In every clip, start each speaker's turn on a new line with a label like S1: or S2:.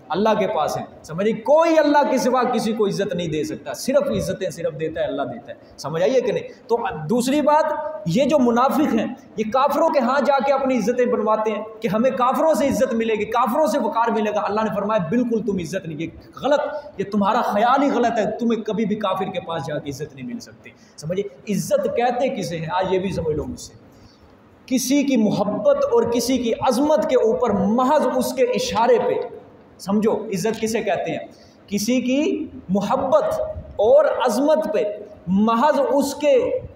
S1: अल्लाह के पास है। समझिए, कोई अल्लाह के सिवा किसी को इज्जत नहीं दे सकता, सिर्फ इज्जतें सिर्फ देता है अल्लाह देता है। समझ आइए कि नहीं। तो दूसरी बात, ये जो मुनाफिक हैं ये काफिरों के यहाँ जाके अपनी इज्जतें बनवाते हैं कि हमें काफिरों से इज्जत मिलेगी, काफिरों से वकार मिलेगा। अल्लाह ने फरमाया बिल्कुल तुम इज्जत नहीं, ये गलत, ये तुम्हारा ख्याल ही गलत है। तुम्हें कभी भी काफिर के पास जाके इज्जत नहीं मिल सकती। समझिए, इज्जत कहते किसे हैं, आज ये भी समझ लो मुझसे। किसी की मोहब्बत और किसी की अजमत के ऊपर महज उसके इशारे पे, समझो इज्जत किसे कहते हैं, किसी की मोहब्बत और अजमत पे महज उसके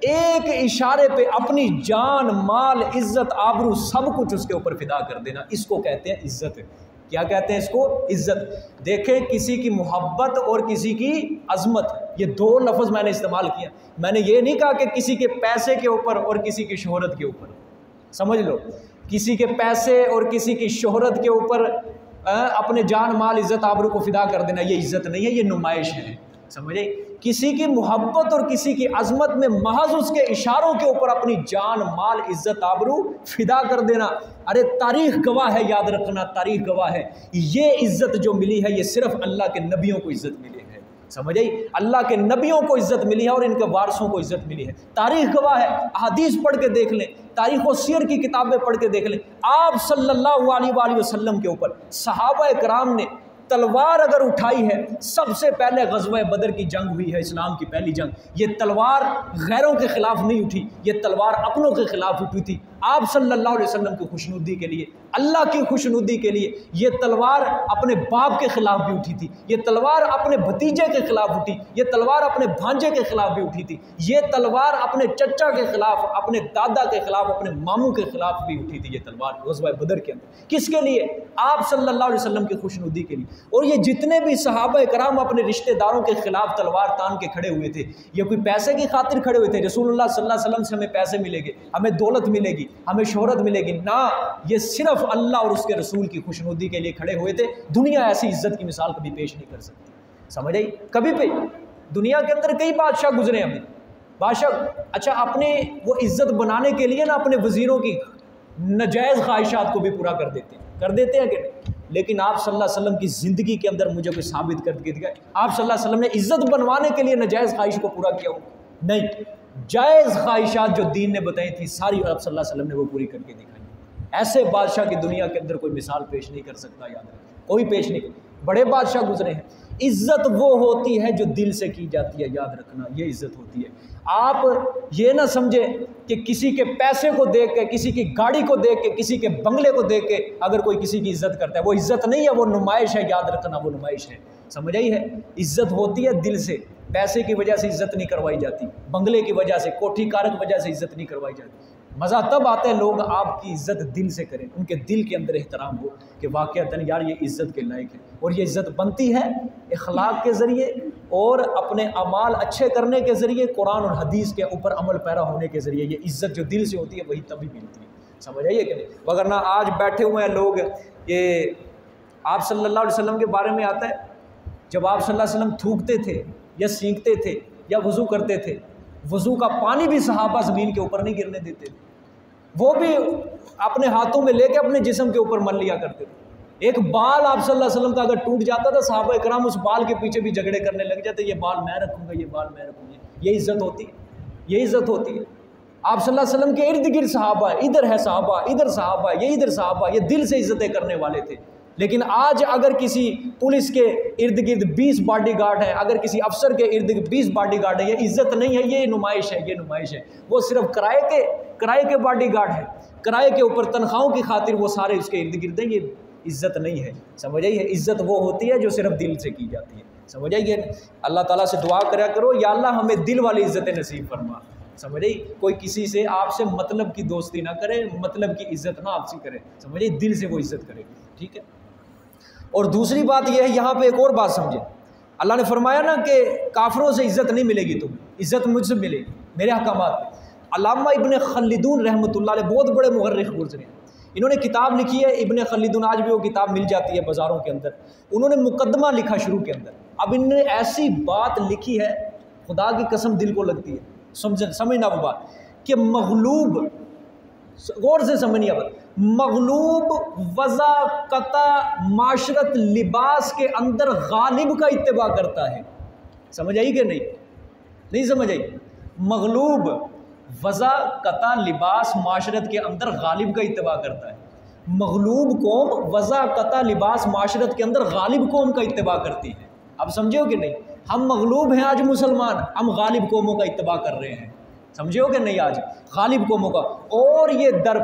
S1: एक इशारे पे अपनी जान माल इज्जत आबरू सब कुछ उसके ऊपर फिदा कर देना, इसको कहते हैं इज्जत। क्या कहते हैं इसको, इज्जत। देखें, किसी की मोहब्बत और किसी की अजमत, ये दो लफ्ज़ मैंने इस्तेमाल किया। मैंने ये नहीं कहा कि किसी के पैसे के ऊपर और किसी की शोहरत के ऊपर। समझ लो, किसी के पैसे और किसी की शोहरत के ऊपर अपने जान माल इज्जत आबरू को फिदा कर देना, ये इज्जत नहीं है, ये नुमाइश है। समझे, किसी की मोहब्बत और किसी की अजमत में महज उसके इशारों के ऊपर अपनी जान माल इज्जत आबरू फिदा कर देना। अरे तारीख गवाह है, याद रखना, तारीख गवाह है, ये इज्जत जो मिली है ये सिर्फ अल्लाह के नबियों को इज्जत मिली है। समझ आई, अल्लाह के नबियों को इज्जत मिली है और इनके वारसों को इज्जत मिली है। तारीख गवाह है, हदीस पढ़ के देख लें, तारीख और सीयर की किताबें पढ़ के देख लें। आप सल्लल्लाहु अलैहि वसल्लम के ऊपर सहाबा कराम ने तलवार अगर उठाई है, सबसे पहले ग़ज़वा बदर की जंग हुई है, इस्लाम की पहली जंग। ये तलवार गैरों के ख़िलाफ़ नहीं उठी, ये तलवार अपनों के ख़िलाफ़ उठी थी। आप सल्लल्लाहु अलैहि वसल्लम की खुशनुदी के लिए, अल्लाह की खुशनुदी के लिए ये तलवार अपने बाप के ख़िलाफ़ भी उठी थी, ये तलवार अपने भतीजे के ख़िलाफ़ उठी, ये तलवार अपने भांजे के ख़िलाफ़ भी उठी थी, ये तलवार अपने चचा के ख़िलाफ़, अपने दादा के ख़िलाफ़, अपने मामू के ख़िलाफ़ भी उठी थी। ये तलवार ग़ज़वा बदर के अंदर किसके लिए, आप सल्लल्लाहु अलैहि वसल्लम की खुशनुदी के लिए। और ये जितने भी सहाबा कराम अपने रिश्तेदारों के ख़िलाफ़ तलवार तान के खड़े हुए थे, ये कोई पैसे की खातिर खड़े हुए थे, रसूलुल्लाह सल्लल्लाहु अलैहि वसल्लम से हमें पैसे मिलेंगे, हमें दौलत मिलेगी, हमें शोहरत मिलेगी, ना, ये सिर्फ अल्लाह और उसके रसूल की खुशनुदी के लिए खड़े हुए थे। दुनिया ऐसी इज्जत की मिसाल कभी पेश नहीं कर सकती। समझ आई, कभी पे दुनिया के अंदर कई बादशाह गुजरे, हमें बादशाह अच्छा अपने वो इज्जत बनाने के लिए ना अपने वजीरों की नजायज़ ख्वाहिशात को भी पूरा कर देते हैं कि नहीं। लेकिन आप सल्लल्लाहु अलैहि वसल्लम की ज़िंदगी के अंदर मुझे कोई साबित करके दिखाए आप सल्लल्लाहु अलैहि वसल्लम ने इज्जत बनवाने के लिए नजायज़ ख्वाहिश को पूरा किया हो? नहीं, जायज़ ख्वाहिशात जो दीन ने बताई थी सारी आप सल्लल्लाहु अलैहि वसल्लम ने वो पूरी करके दिखाई। ऐसे बादशाह की दुनिया के अंदर कोई मिसाल पेश नहीं कर सकता, याद रखें, कोई पेश नहीं। बड़े बादशाह गुजरे हैं। इज्जत वो होती है जो दिल से की जाती है, याद रखना, ये इज्जत होती है। आप ये ना समझे कि किसी के पैसे को देख के, किसी की गाड़ी को देख के, किसी के बंगले को देख के अगर कोई किसी की इज्जत करता है, वो इज्जत नहीं है, वो नुमाइश है। याद रखना, वो नुमाइश है। समझ आई है, इज्जत होती है दिल से। पैसे की वजह से इज्जत नहीं करवाई जाती, बंगले की वजह से, कोठी कारक वजह से इज्जत नहीं करवाई जाती। मज़ा तब आता है लोग आपकी इज्जत दिल से करें, उनके दिल के अंदर एहतराम हो कि वाक़ईतन यार ये इज़्ज़त के लायक है। और ये इज़्ज़त बनती है इखलाक के ज़रिए और अपने अमाल अच्छे करने के ज़रिए, कुरान और हदीस के ऊपर अमल पैरा होने के ज़रिए। ये इज़्ज़त जो दिल से होती है वही तभी मिलती है। समझ आइए कि नहीं? वगरना आज बैठे हुए हैं लोग, ये आप सल्लल्लाहु अलैहि वसल्लम के बारे में आता है, जब आप सल्लल्लाहु अलैहि वसल्लम थूकते थे या सींकते थे या वज़ू करते थे, वज़ू का पानी भी सहाबा ज़मीन के ऊपर नहीं गिरने देते थे, वो भी अपने हाथों में लेके अपने जिस्म के ऊपर मल लिया करते थे। एक बाल आप सल्लल्लाहु अलैहि वसल्लम का अगर टूट जाता था, सहाबा इकराम उस बाल के पीछे भी झगड़े करने लग जाते, ये बाल मैं रखूँगा, ये बाल मैं रखूँगा। ये इज़्ज़त होती है, ये इज़्ज़त होती है। आप सल्लल्लाहु अलैहि वसल्लम के इर्द गिर्द सहाबा, इधर है सहाबा, इधर सहाबा, ये इधर सहाबा, ये दिल से इज़्ज़तें करने वाले थे। लेकिन आज अगर किसी पुलिस के इर्द गिर्द 20 बॉडीगार्ड हैं, अगर किसी अफसर के इर्द गिर्द 20 बॉडीगार्ड है, ये इज़्ज़त नहीं है, ये नुमाइश है, ये नुमाइश है। वो सिर्फ किराए के बॉडीगार्ड हैं, किराए के ऊपर तनख्वाहों की खातिर वो सारे उसके इर्द गिर्द हैं, ये इज़्ज़त नहीं है। समझ आइए, इज़्ज़त वो होती है जो सिर्फ दिल से की जाती है। समझ आइए, अल्लाह ताला से दुआ करा करो, या अल्लाह हमें दिल वाली इज़्ज़तें नसीब फरमा। समझ आई, कोई किसी से आपसे मतलब की दोस्ती ना करे, मतलब की इज़्ज़त ना आपसे करे। समझ आई, दिल से वो इज़्ज़त करे, ठीक है। और दूसरी बात यह है, यहाँ पे एक और बात समझे, अल्लाह ने फरमाया ना कि काफिरों से इज़्ज़त नहीं मिलेगी, तुम्हें इज़्ज़त मुझसे मिलेगी मेरे अहकामात पे। अल्लामा इब्न खल्दून रहमतुल्लाह अलैह बहुत बड़े मुअर्रिख गुज़रे हैं, इन्होंने किताब लिखी है इब्न खल्दून, आज भी वो किताब मिल जाती है बाज़ारों के अंदर। उन्होंने मुकदमा लिखा शुरू के अंदर। अब इन्होंने ऐसी बात लिखी है, खुदा की कसम दिल को लगती है, समझना वो बात, कि मग़लूब गौर से समझिए बात, मगलूब वज़ा कता माशरत लिबास के अंदर गालिब का इत्तिबा करता है। समझ आई कि नहीं समझ आई? मगलूब वज़ा कता लिबास माशरत के अंदर गालिब का इत्तिबा करता है। मगलूब कौम वज़ा कता लिबास माशरत के अंदर गालिब कौम का इत्तिबा करती है। अब समझे हो कि नहीं? हम मगलूब हैं आज मुसलमान, हम गालिब कौमों का इत्तिबा कर रहे हैं। समझे हो कि नहीं? आज गालिब कौमों का। और ये दर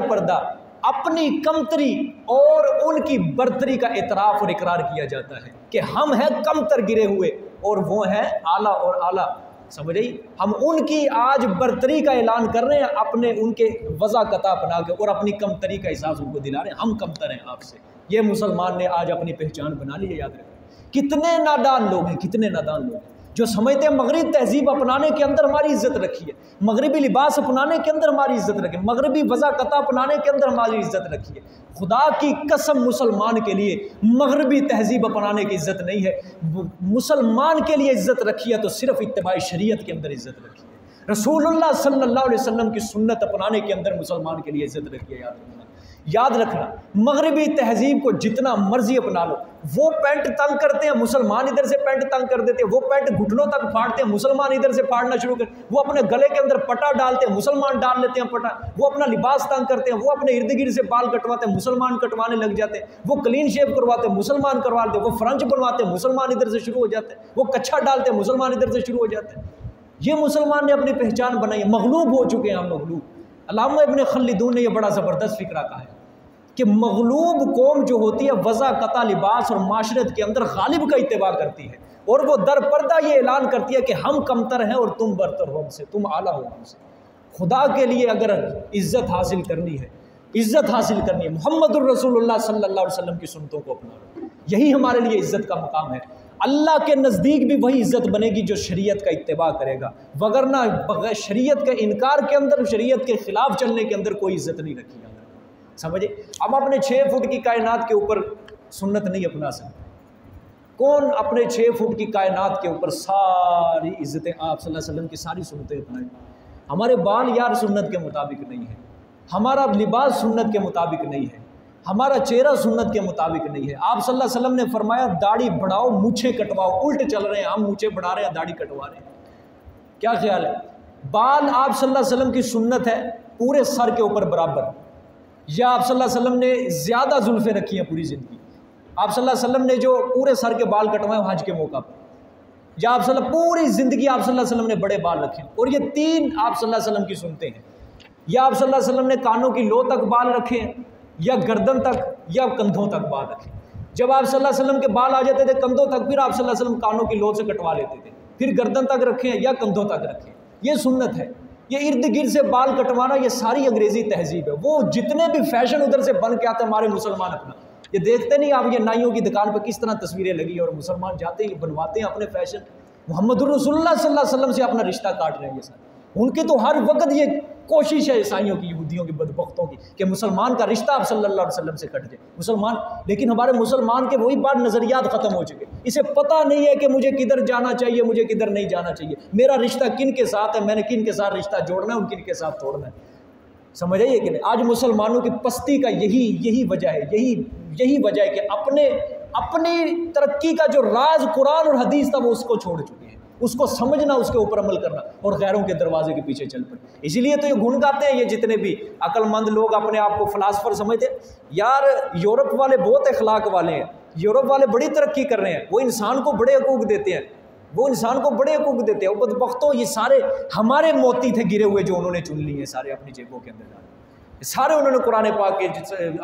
S1: पर्दा अपनी कमतरी और उनकी बर्तरी का एतराफ़ और इकरार किया जाता है कि हम हैं कमतर गिरे हुए और वो हैं आला और आला। समझ आई? हम उनकी आज बर्तरी का ऐलान कर रहे हैं, अपने उनके वज़ा कता अपना के और अपनी कमतरी का एहसास उनको दिला रहे हैं। हम कमतर हैं आपसे। ये मुसलमान ने आज अपनी पहचान बना ली है। याद रखें, कितने नादान लोग हैं, कितने नादान लोग हैं जो समझते हैं मगरबी तहजीब अपनाने के अंदर हमारी इज्जत रखी है, मगरबी लिबास अपनाने के अंदर हमारी इज्जत रखी है, मगरबी वज़ा कता अपनाने के अंदर हमारी इज्जत रखी है। खुदा की कसम, मुसलमान के लिए मगरबी तहजीब अपनाने की इज्जत नहीं है। मुसलमान के लिए इज्जत रखी है तो सिर्फ इत्तिबाई शरीयत के अंदर इज्जत रखी है। रसूलुल्लाह सल्लल्लाहु अलैहि वसल्लम की सुन्नत अपनाने के अंदर मुसलमान के लिए इज्जत रखी है। याद रखना, मगरबी तहजीब को जितना मर्जी अपना लो, वो पैंट तंग करते हैं, मुसलमान इधर से पैंट तंग कर देते हैं, वो पैंट घुटनों तक फाड़ते हैं, मुसलमान इधर से फाड़ना शुरू कर, वो अपने गले के अंदर पटा डालते हैं, मुसलमान डाल लेते हैं पटा, वो अपना लिबास तंग करते हैं, वो अपने इर्द गिर्द से बाल कटवाते हैं, मुसलमान कटवाने लग जाते हैं, वो क्लीन शेव करवाते हैं, मुसलमान करवाते हैं, वो फ्रंच बनवाते हैं, मुसलमान इधर से शुरू हो जाते हैं, वो कच्छा डालते हैं, मुसलमान इधर से शुरू हो जाते हैं। ये मुसलमान ने अपनी पहचान बनाई है, मगलूब हो चुके हैं हम, मगलूब। अल्लामा इब्न खल्दून ने यह बड़ा ज़बरदस्त फिक्रा कहा है कि मगलूब कौम जो होती है वज़ा कता लिबास और माशरत के अंदर गालिब का इत्तिबा करती है और वो दर पर्दा ये ऐलान करती है कि हम कमतर हैं और तुम बरतर हो हमसे, तुम आला हो हमसे। खुदा के लिए अगर इज़्ज़त हासिल करनी है, इज़्ज़त हासिल करनी है, मुहम्मदुर रसूलुल्लाह सल्लल्लाहु अलैहि वसल्लम की सुन्नतों को अपना लो, यही हमारे लिए इज़्ज़त का मकाम है। अल्लाह के नज़दीक भी वही इज़्ज़त बनेगी जो शरीयत का इत्तिबा करेगा, वगरना बगैर शरीयत के इनकार के अंदर, शरीयत के ख़िलाफ़ चलने के अंदर कोई इज़्ज़त नहीं रखी। समझिए, अब अपने 6 फुट की कायनात के ऊपर सुन्नत नहीं अपना सकते। कौन अपने 6 फुट की कायनात के ऊपर सारी इज़्ज़तें आप सल्लल्लाहु अलैहि वसल्लम की सारी सुन्नतें अपनाएं? हमारे बाल यार सुन्नत के मुताबिक नहीं है, हमारा लिबास सुन्नत के मुताबिक नहीं है, हमारा चेहरा सुन्नत के मुताबिक नहीं है। आप सल्लल्लाहु अलैहि वसल्लम ने फरमाया दाढ़ी बढ़ाओ मूछें कटवाओ, उल्ट चल रहे हैं हम, मूछें बढ़ा रहे हैं दाढ़ी कटवा रहे हैं। क्या ख्याल है? बाल आप सल्लल्लाहु अलैहि वसल्लम की सुन्नत है पूरे सर के ऊपर बराबर, या आप सल्लल्लाहु अलैहि वसल्लम ने ज़्यादा जुल्फ़ें रखी हैं पूरी ज़िंदगी? आप सल्लल्लाहु अलैहि वसल्लम ने जो पूरे सर के बाल कटवाए हज के मौका पर, या आप पूरी ज़िंदगी आप सल्लल्लाहु अलैहि वसल्लम ने बड़े बाल रखे? और ये 3 आप सल्लल्लाहु अलैहि वसल्लम की सुनते हैं। या आप सल्लल्लाहु अलैहि वसल्लम ने कानों की लो तक बाल रखे हैं, या गर्दन तक, या कंधों तक बाल रखे। जब आप सल्लल्लाहु अलैहि वसल्लम के बाल आ जाते थे कंधों तक, फिर आप सल्लल्लाहु अलैहि वसल्लम कानों की लो से कटवा लेते थे, फिर गर्दन तक रखें या कंधों तक रखें। ये सुन्नत है। ये इर्द गिर्द से बाल कटवाना, ये सारी अंग्रेज़ी तहजीब है। वो जितने भी फैशन उधर से बन के आते हैं हमारे मुसलमान अपना, ये देखते नहीं आप, ये नाइयों की दुकान पर किस तरह तस्वीरें लगी और मुसलमान जाते ही बनवाते हैं अपने फैशन। मुहम्मदुर रसूलुल्लाह सल्लल्लाहु अलैहि वसल्लम से अपना रिश्ता काट रहे हैं ये सारे। उनकी तो हर वक्त ये कोशिश है ईसाइयों की, यहूदियों की, बदबख्तों की, कि मुसलमान का रिश्ता अब सल्लल्लाहु अलैहि वसल्लम से कट जाए मुसलमान। लेकिन हमारे मुसलमान के वही बात नज़रियात ख़त्म हो चुके। इसे पता नहीं है कि मुझे किधर जाना चाहिए, मुझे किधर नहीं जाना चाहिए, मेरा रिश्ता किन के साथ है, मैंने किन के साथ रिश्ता जोड़ना है, उनकिन के साथ तोड़ना है। समझ आइए कि नहीं? आज मुसलमानों की पस्ती का यही वजह है, यही वजह है कि अपनी तरक्की का जो राज कुरान और हदीस था वो उसको छोड़ चुके हैं, उसको समझना, उसके ऊपर अमल करना और गैरों के दरवाजे के पीछे चल पड़े। इसीलिए तो ये गुण गाते हैं ये जितने भी अक्लमंद लोग अपने आप को फ़िलासफ़र समझते हैं। यार यूरोप वाले बहुत अखलाक वाले हैं, यूरोप वाले बड़ी तरक्की कर रहे हैं, वो इंसान को बड़े हकूक़ देते हैं, वो इंसान को बड़े हकूक़ देते हैं। बदबख्तों, ये सारे हमारे मोती थे गिरे हुए जो उन्होंने चुन लिए सारे अपनी जेबों के अंदर डाले, सारे उन्होंने कुरान पाक के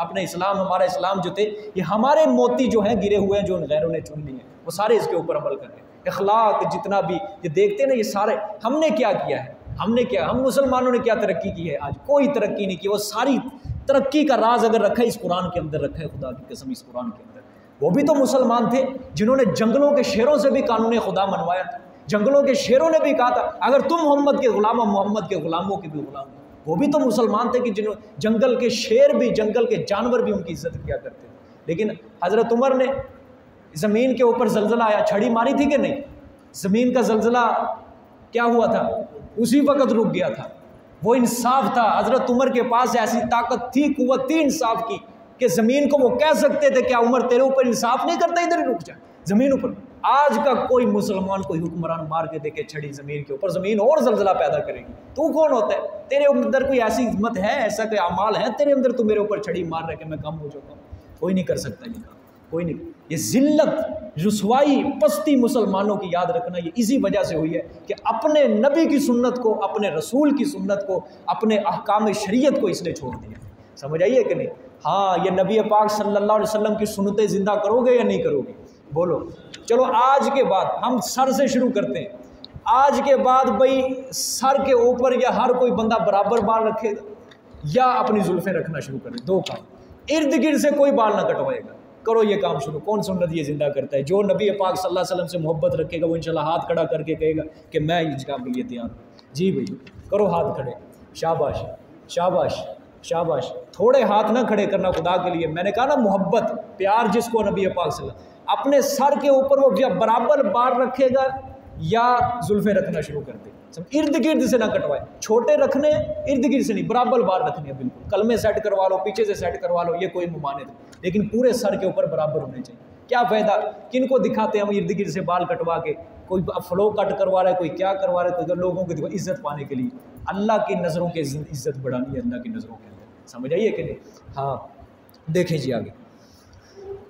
S1: अपने इस्लाम, हमारा इस्लाम जो थे, ये हमारे मोती जो हैं गिरे हुए हैं जो उन गैरों ने चुन लिए, वो सारे इसके ऊपर अमल कर रहे हैं। अखलाक जितना भी ये देखते हैं ना, ये सारे हमने क्या किया है, हम मुसलमानों ने क्या तरक्की की है? आज कोई तरक्की नहीं की। वो सारी तरक्की का राज अगर रखा है इस कुरान के अंदर रखा है, खुदा की कसम इस कुरान के अंदर। वो भी तो मुसलमान थे जिन्होंने जंगलों के शेरों से भी कानून खुदा मनवाया था। जंगलों के शेरों ने भी कहा था अगर तुम मोहम्मद के गुलाम हो, मोहम्मद के गुलामों के भी गुलाम हो। वो भी तो मुसलमान थे कि जिन्होंने जंगल के शेर भी, जंगल के जानवर भी उनकी इज्जत किया करते थे। लेकिन हज़रत उमर ने ज़मीन के ऊपर जलजला आया, छड़ी मारी थी कि नहीं? ज़मीन का जलजला क्या हुआ था? उसी वक्त रुक गया था। वो इंसाफ था। हज़रत उमर के पास ऐसी ताकत थी, कुव्वत थी इंसाफ की, कि ज़मीन को वो कह सकते थे क्या उमर तेरे ऊपर इंसाफ नहीं करता, इधर ही रुक जा ज़मीन ऊपर। आज का कोई मुसलमान कोई हुक्मरान मार के देखे छड़ी ज़मीन के ऊपर, ज़मीन और जलजला पैदा करेगी। तू कौन होता है? तेरे अंदर कोई ऐसी हिम्मत है, ऐसा कोई अमाल है तेरे अंदर, तू मेरे ऊपर छड़ी मार रहे कि मैं कम हो जाता हूँ? कोई नहीं कर सकता ये काम, कोई नहीं। ये जिल्लत, रुसवाई, पस्ती मुसलमानों की याद रखना ये इसी वजह से हुई है कि अपने नबी की सुन्नत को, अपने रसूल की सुन्नत को, अपने अहकाम शरीयत को इसने छोड़ दिया। समझ आइए कि नहीं? हाँ, ये नबी पाक सल्लल्लाहु अलैहि वसल्लम की सुन्नतें ज़िंदा करोगे या नहीं करोगे? बोलो। चलो आज के बाद हम सर से शुरू करते हैं। आज के बाद भाई सर के ऊपर या हर कोई बंदा बराबर बाल रखेगा या अपनी जुल्फें रखना शुरू करे, दो काम। इर्द गिर्द से कोई बाल ना कटवाएगा। करो ये काम शुरू। कौन सुन्नत ये ज़िंदा करता है? जो नबी पाक सल्लल्लाहु अलैहि वसल्लम से मोहब्बत रखेगा वो इंशाल्लाह हाथ खड़ा करके कहेगा कि मैं इस काम के लिए तैयार हूँ। जी भाई करो हाथ खड़े, शाबाश शाबाश शाबाश। थोड़े हाथ ना खड़े करना खुदा के लिए। मैंने कहा ना, मोहब्बत प्यार जिसको नबी पाक सल्लल्लाहु, अपने सर के ऊपर वो जब बराबर बाल रखेगा या जुल्फे रखना शुरू कर दे। सब इर्द गिर्द से ना कटवाए, छोटे रखने, इर्द गिर्द से नहीं, बराबर बाल रखने हैं बिल्कुल। कलमे सेट करवा लो, पीछे से सेट करवा लो, ये कोई मुमानित, लेकिन पूरे सर के ऊपर बराबर होने चाहिए। क्या फ़ायदा? किन को दिखाते हैं हम इर्द गिर्द से बाल कटवा के? कोई फ्लो कट करवा रहा है, कोई क्या करवा रहा है, कोई लोगों की इज्जत पाने के लिए। अल्लाह की नज़रों की इज्जत बढ़ानी है, अल्लाह की नज़रों के अंदर। समझ आइए कि नहीं? हाँ, देखें जी आगे।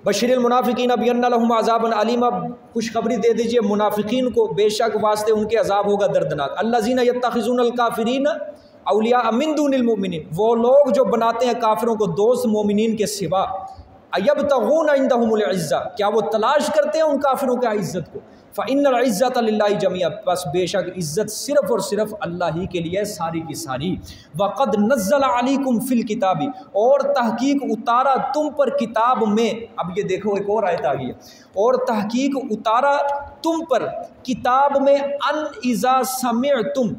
S1: बशीरिल मुनाफिकीन अबी अन्ना लहुम अज़ाबन अलीमा, खुशखबरी दे दीजिए मुनाफिकीन को, बेशक वास्ते उनके अज़ाब होगा दर्दनाक। अल्लज़ीना यत्तखिज़ूनल काफ़िरीन औलिया मिन दुनिल मुमिनीन, वो लोग जो बनाते हैं काफिरों को दोस्त मोमिनीन के सिवा। अयब्तगून इंदहुमुल इज़्ज़ा, क्या वो तलाश करते हैं उन काफिरों की इज़्ज़त को? फ़इन्नल इज़्ज़त लिल्लाहि जमीअ, बस बेशक इज़्ज़त सिर्फ़ और सिर्फ अल्लाह ही के लिए सारी की सारी। वक़द नज़्ज़ल अलैकुम फ़िल किताबी, और तहकीक उतारा तुम पर किताब में। अब ये देखो एक और आयत आ गई है, और तहकीक उतारा तुम पर किताब में, अन इज़ा समिअतुम,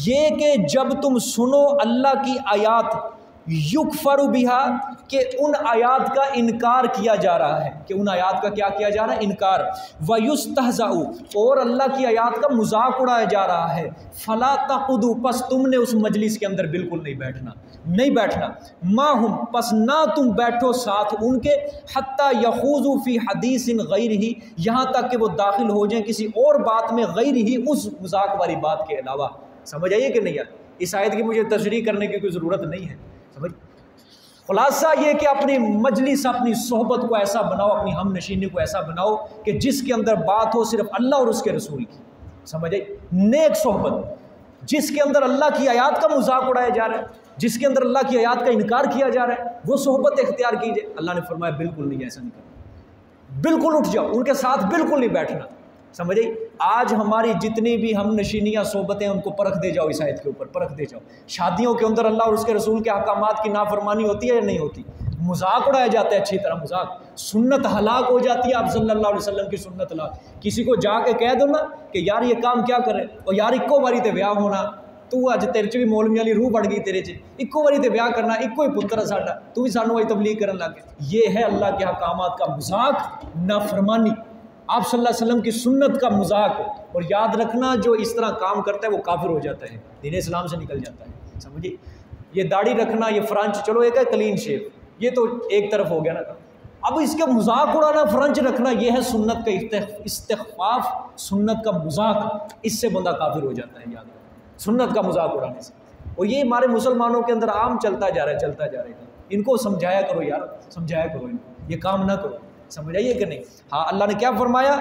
S1: ये कि जब तुम सुनो अल्लाह की आयात, युकफरु बिहा, कि उन आयात का इनकार किया जा रहा है, कि उन आयात का क्या किया जा रहा है? इनकार। वयुस्तहज़उ, और अल्लाह की आयात का मजाक उड़ाया जा रहा है। फला तक़ुदू, पस तुमने उस मजलिस के अंदर बिल्कुल नहीं बैठना, नहीं बैठना। माहुम, पस ना तुम बैठो साथ उनके, हत्ता यखूज़ू फ़ी हदीसिन गैरिही, यहाँ तक कि वो दाखिल हो जाएं किसी और बात में, गैरिही, उस मजाक वाली बात के अलावा। समझ आइए कि नहीं यार? इस आयत की मुझे तशरीह करने की कोई ज़रूरत नहीं है। समझ, खुलासा ये कि अपनी मजलिस, अपनी सोहबत को ऐसा बनाओ, अपनी हम नशीनी को ऐसा बनाओ कि जिसके अंदर बात हो सिर्फ अल्लाह और उसके रसूल की। समझ आई? नेक सोहबत, जिसके अंदर अल्लाह की आयात का मजाक उड़ाया जा रहा है, जिसके अंदर अल्लाह की आयात का इनकार किया जा रहा है, वो सोहबत इख्तियार कीजिए। अल्लाह ने फरमाया बिल्कुल नहीं, ऐसा नहीं करना, बिल्कुल उठ जाओ, उनके साथ बिल्कुल नहीं बैठना। समझ आई? आज हमारी जितनी भी हम नशीनियाँ सोबतें, उनको परख दे जाओ, इस आयत के ऊपर परख दे जाओ। शादियों के अंदर अल्लाह और उसके रसूल के अहकामात की नाफरमानी होती है या नहीं होती? मजाक उड़ाया जाता है, अच्छी तरह मजाक। सुन्नत हलाक हो जाती है, आप सल्लल्लाहु अलैहि वसल्लम की सुन्नत हलाक। किसी को जाके कह दो ना कि यार ये काम क्या करे, और यार इक्को बारी ते ब्याह होना, तू अज तेरे च भी मौलवी वाली रूह बढ़ गई, तेरे च इक्को बारी ते ब्याह करना, इक्को ही पुत्र है साडा, तू भी सानू वही तबलीग करन लग गया। ये है अल्लाह के अहकामात का मजाक, नाफरमानी, आप सल्लल्लाहु अलैहि वसल्लम की सुन्नत का मजाक। और याद रखना, जो इस तरह काम करता है वो काफिर हो जाता है, दीन इस्लाम से निकल जाता है। समझिए? ये दाढ़ी रखना, ये फ्रंच, चलो एक है क्लीन शेव, ये तो एक तरफ हो गया ना। अब इसका मजाक उड़ाना, फ्रंच रखना, ये है सुन्नत का इस्तिख्फाफ, सुन्नत का मजाक। इससे बंदा काफिर हो जाता है, याद रखना, सुन्नत का मजाक उड़ाने से। और ये हमारे मुसलमानों के अंदर आम चलता जा रहा है, चलता जा रहा है। इनको समझाया करो यार, समझाया करो इनको, ये काम ना करो। समझ आइए कि नहीं? हाँ, अल्लाह ने क्या फरमाया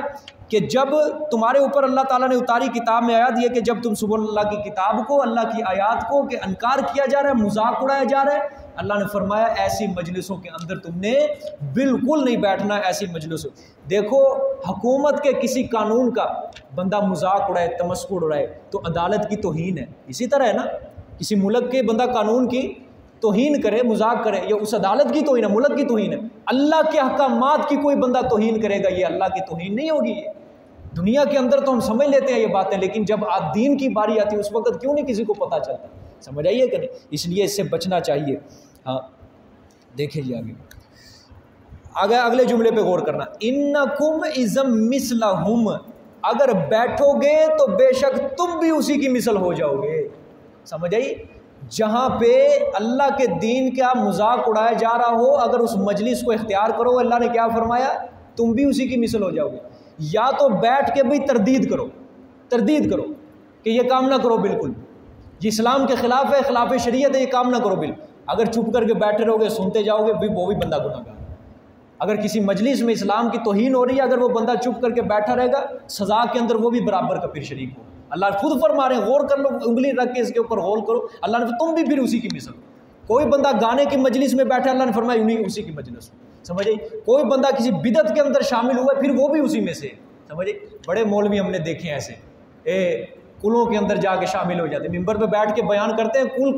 S1: कि जब तुम्हारे ऊपर अल्लाह ताला ने उतारी किताब में आयात ये कि जब तुम सुबह अल्लाह की किताब को, अल्लाह की आयात को के इनकार किया जा रहा है, मजाक उड़ाया जा रहा है, अल्लाह ने फरमाया ऐसी मजलिसों के अंदर तुमने बिल्कुल नहीं बैठना। ऐसी मजलिसों, देखो हुकूमत के किसी कानून का बंदा मजाक उड़ाए, तमस्कुर उड़ाए, तो अदालत की तौहीन है। इसी तरह है ना, किसी मुल्क के बंदा कानून की तौहीन करे, मजाक करे, ये उस अदालत की तौहीन है, मुल्क की तौहीन है। अल्लाह के अहकामात की कोई बंदा तौहीन करेगा, ये अल्लाह की तौहीन नहीं होगी। ये दुनिया के अंदर तो हम समझ लेते हैं ये बातें, लेकिन जब दीन की बारी आती है उस वक्त क्यों नहीं किसी को पता चलता? समझ आइए कि नहीं? इसलिए इससे बचना चाहिए। हाँ, देखिए आगे, अगले जुमले पे गौर करना, इन्नकुम इज़म मिसलहुम, अगर बैठोगे तो बेशक तुम भी उसी की मिसल हो जाओगे। समझ आई? जहाँ पे अल्लाह के दीन का मजाक उड़ाया जा रहा हो, अगर उस मजलिस को इख्तियार करो, अल्लाह ने क्या फरमाया, तुम भी उसी की मिसल हो जाओगे। या तो बैठ के भी तरदीद करो कि ये काम ना करो, बिल्कुल ये इस्लाम के ख़िलाफ़ है, ख़िलाफ़ शरीयत है, ये काम ना करो बिल्कुल। अगर चुप करके बैठे रहोगे, सुनते जाओगे, भी वो भी बंदा गुनाहगार। अगर किसी मजलिस में इस्लाम की तौहीन हो रही है, अगर वो बंदा चुप करके बैठा रहेगा, सज़ा के अंदर वो भी बराबर का फिर शरीक हो। अल्लाह खुद फरमा रहे हैं, गौर कर लो, उंगली रख के इसके ऊपर गौर करो, अल्लाह ने तुम भी फिर उसी की मिसल। कोई बंदा गाने की मजलिस में बैठा, अल्लाह ने फरमाया उन्हीं उसी की मजलिस, समझे। कोई बंदा किसी बिदत के अंदर शामिल हुआ, फिर वो भी उसी में से, समझे। बड़े मौलवी हमने देखे हैं ऐसे, कुलों के अंदर जाके शामिल हो जाते हैं, मिंबर पे बैठ के बयान करते हैं, कुल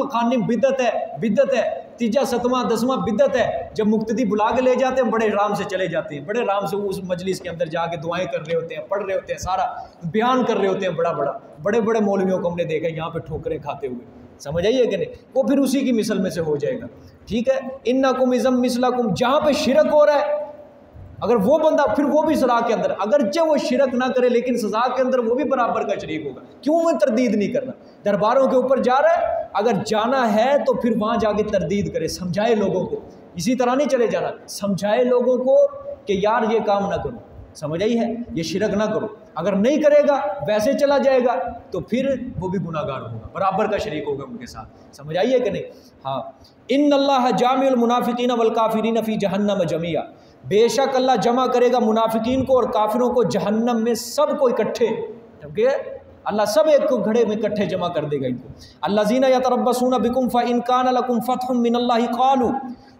S1: खानी बिदत है, तीजा सतवां दसवां बिदत है। जब मुक्तदी बुला के ले जाते हैं, बड़े आराम से चले जाते हैं, बड़े आराम से उस मजलिस के अंदर जाके दुआएं कर रहे होते हैं, पढ़ रहे होते हैं, सारा बयान कर रहे होते हैं, बड़े मौलवियों को हमने देखा यहाँ पे ठोकरें खाते हुए, समझ आइए कि नहीं। वो फिर उसी की मिसल में से हो जाएगा, ठीक है। इन्नकुम इज़म मिसलकुम, जहाँ पे शिरक हो रहा है, अगर वो बंदा, फिर वो भी सज़ा के अंदर, अगरचे वो शिरक ना करे लेकिन सज़ा के अंदर वो भी बराबर का शरीक होगा। क्यों मैं तरदीद नहीं कर रहा, दरबारों के ऊपर जा रहा है, अगर जाना है तो फिर वहाँ जाके तरदीद करे, समझाए लोगों को। इसी तरह नहीं चले जाना, समझाए लोगों को कि यार ये काम ना करो, समझ आई है, ये शिरक ना करो। अगर नहीं करेगा, वैसे चला जाएगा, तो फिर वो भी गुनाहगार होगा, बराबर का शरीक होगा उनके साथ, समझ आइए कि नहीं। हाँ, इन्नल्लाह जामिउल मुनाफिकीन वल काफिरीन फी जहन्नम जमीआ, बेशक अल्लाह जमा करेगा मुनाफिकीन को और काफिरों को जहन्नम में, सबको इकट्ठे, ठीक है। अल्लाह सब एक को घड़े में इकट्ठे जमा कर देगा इनको। अल्लाज़ीना यतरब्बसूना बिकुम फ़इन कान लकुम फ़त्हुम मिनल्लाहि क़ालू,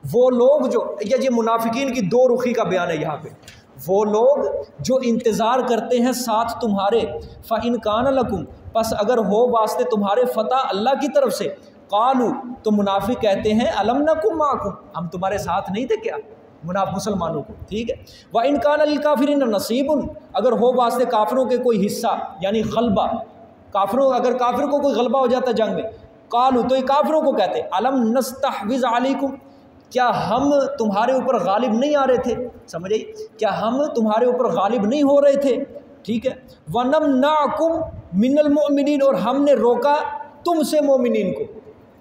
S1: वो लोग जो, ये मुनाफिकीन की दो रुखी का बयान है यहाँ पे। वो लोग जो इंतज़ार करते हैं साथ तुम्हारे, फ़इन कान लकुम, बस अगर हो वास्ते तुम्हारे फ़तह अल्लाह की तरफ से, क़ालू, तो मुनाफिक कहते हैं अलम नकुम माकुम, हम तुम्हारे साथ नहीं थे क्या, मुसलमानों को, ठीक है। व इन कान लिल काफिरीन नसीबुन, अगर हो वास्ते काफिरों के कोई हिस्सा, यानी गलबा, काफिरों, अगर काफिर को कोई गलबा हो जाता जंग में, कालू, तो ये काफिरों को कहते अलम नस्तहविज़ अलैकुम, क्या हम तुम्हारे ऊपर गालिब नहीं आ रहे थे, समझिए, क्या हम तुम्हारे ऊपर गालिब नहीं हो रहे थे, ठीक है। वनमनाकुम मिनल मोमिनीन, और हमने रोका तुमसे मोमिनीन को।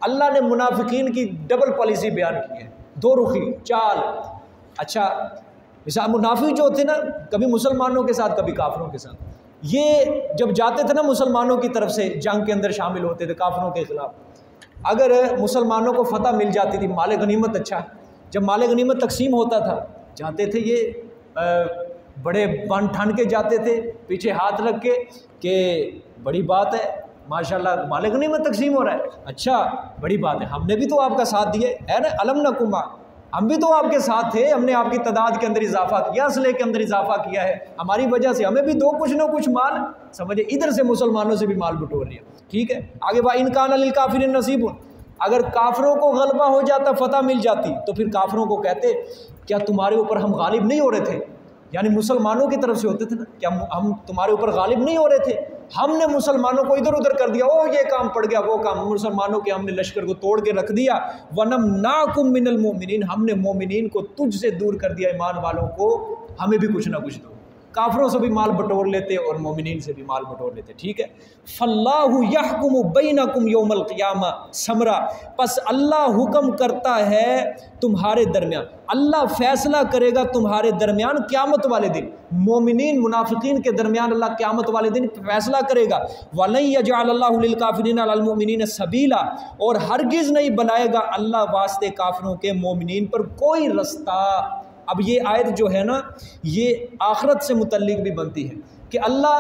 S1: अल्लाह ने मुनाफिकीन की डबल पॉलिसी बयान की है, दो रुखी चाल। अच्छा, मिसाल मुनाफिक जो होते ना, कभी मुसलमानों के साथ कभी काफिरों के साथ, ये जब जाते थे ना मुसलमानों की तरफ से जंग के अंदर शामिल होते थे काफिरों के ख़िलाफ़, अगर मुसलमानों को फतह मिल जाती थी, माल गनीमत, अच्छा जब माल गनीमत तकसीम होता था, जाते थे ये बड़े बन ठन के जाते थे, पीछे हाथ रख के कि बड़ी बात है माशाल्लाह, माल गनीमत तकसीम हो रहा है, अच्छा बड़ी बात है, हमने भी तो आपका साथ दिए है ना, अलम नकुमा, हम भी तो आपके साथ थे, हमने आपकी तादाद के अंदर इजाफा किया, असले के अंदर इजाफा किया है, हमारी वजह से हमें भी दो कुछ ना कुछ माल, समझे, इधर से मुसलमानों से भी माल बटोर लिया, ठीक है। आगे बा इन कान लिल काफिरीन नसीबुन, अगर काफिरों को गलबा हो जाता, फतह मिल जाती, तो फिर काफिरों को कहते क्या तुम्हारे ऊपर हम गालिब नहीं हो रहे थे, यानी मुसलमानों की तरफ से होते थे ना, क्या हम तुम्हारे ऊपर गालिब नहीं हो रहे थे, हमने मुसलमानों को इधर उधर कर दिया, ओ ये काम पड़ गया, वो काम, मुसलमानों के हमने लश्कर को तोड़ के रख दिया। वनमनाकुम मिनल मोमिनीन, हमने मोमिनीन को तुझसे दूर कर दिया, ईमान वालों को हमें भी कुछ ना कुछ दो। काफिरों से भी माल बटोर लेते और मोमिनीन से भी माल बटोर लेते, ठीक है। फल्लाहु यहकुमु बैनकुम यौमल क़ियामा समरा, बस अल्लाह हुक्म करता है तुम्हारे दरमियान, अल्लाह फैसला करेगा तुम्हारे दरमियान क़यामत वाले दिन, मोमिनीन मुनाफिकीन के दरमियान अल्लाह क़यामत वाले दिन फैसला करेगा। वलन यजअल अल्लाहु लिल काफिरीन अलल मुमिनीन सबीला, और हरगिज़ नहीं बनाएगा अल्लाह वास्ते काफिरों के मोमिनीन पर कोई रास्ता। अब ये आयत जो है ना, ये आखिरत से मुतल्लिक भी बनती है कि अल्लाह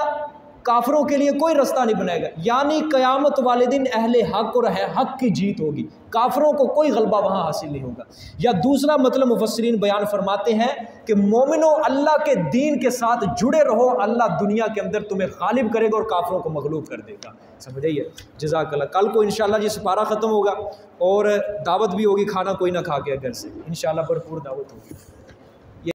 S1: काफिरों के लिए कोई रास्ता नहीं बनाएगा, यानी क़यामत वाले दिन अहले हक़ और हक़ की जीत होगी, काफिरों को कोई गलबा वहाँ हासिल नहीं होगा। या दूसरा मतलब मुफस्सिरीन बयान फरमाते हैं कि मोमिनो अल्लाह के दीन के साथ जुड़े रहो, अल्लाह दुनिया के अंदर तुम्हें गालिब करेगा और काफिरों को मगलूब कर देगा, समझिए। जज़ाकल्लाह। कल को इंशाअल्लाह ये सिपारा ख़त्म होगा और दावत भी होगी, खाना कोई ना खा के घर से, इंशाअल्लाह भरपूर दावत होगी।